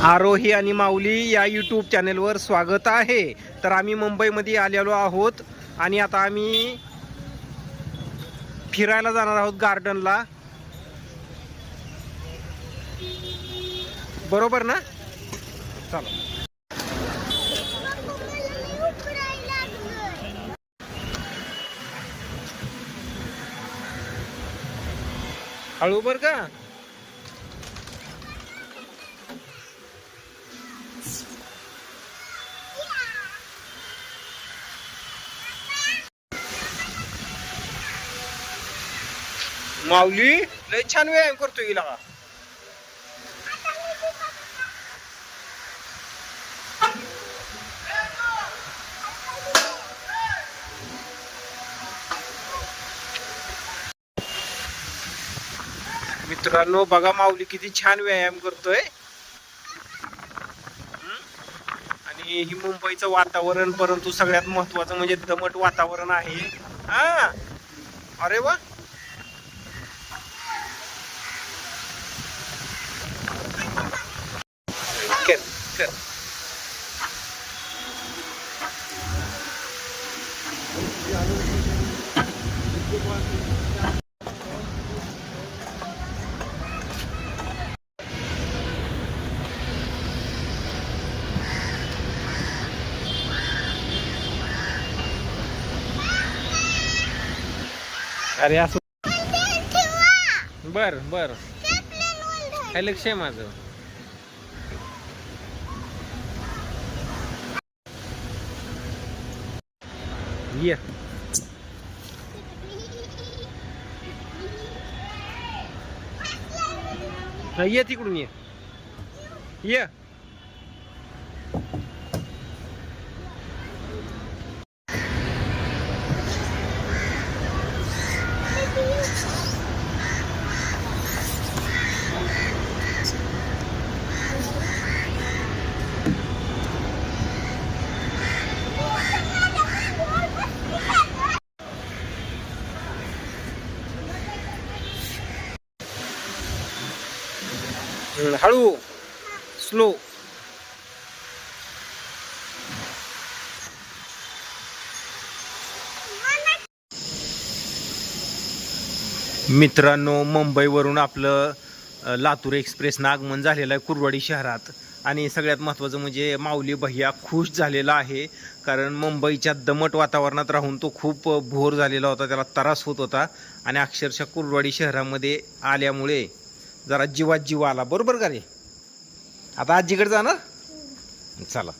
आरोही आणि माऊली या यूट्यूब चॅनेलवर स्वागत आहे. तर आम्ही मुंबईमध्ये आलेलो आहोत आणि आता आम्ही फिरायला जाणार आहोत गार्डनला. बरोबर ना? चला. हळू बर का. माऊली लय छान व्यायाम करतोय हिला. मित्रांनो बघा माऊली किती छान व्यायाम करतोय. आणि ही मुंबईचं वातावरण, परंतु सगळ्यात महत्वाचं म्हणजे दमट वातावरण आहे. हा अरे वा. कर कर. अरे असं बर बर. काय लक्ष आहे माझं. ये ये तिकडून ये ये. हळू स्लो. मित्रांनो मुंबईवरून आपलं लातूर एक्सप्रेसनं आगमन झालेलं आहे कुर्डवाडी शहरात. आणि सगळ्यात महत्त्वाचं म्हणजे माऊली भैया खुश झालेला आहे, कारण मुंबईच्या दमट वातावरणात राहून तो खूप बोर झालेला होता, त्याला त्रास होत होता. आणि अक्षरशः कुर्डवाडी शहरामध्ये आल्यामुळे जरा जीवात जीव आला. बरोबर का रे. आता आजीकडे जाणार. चला.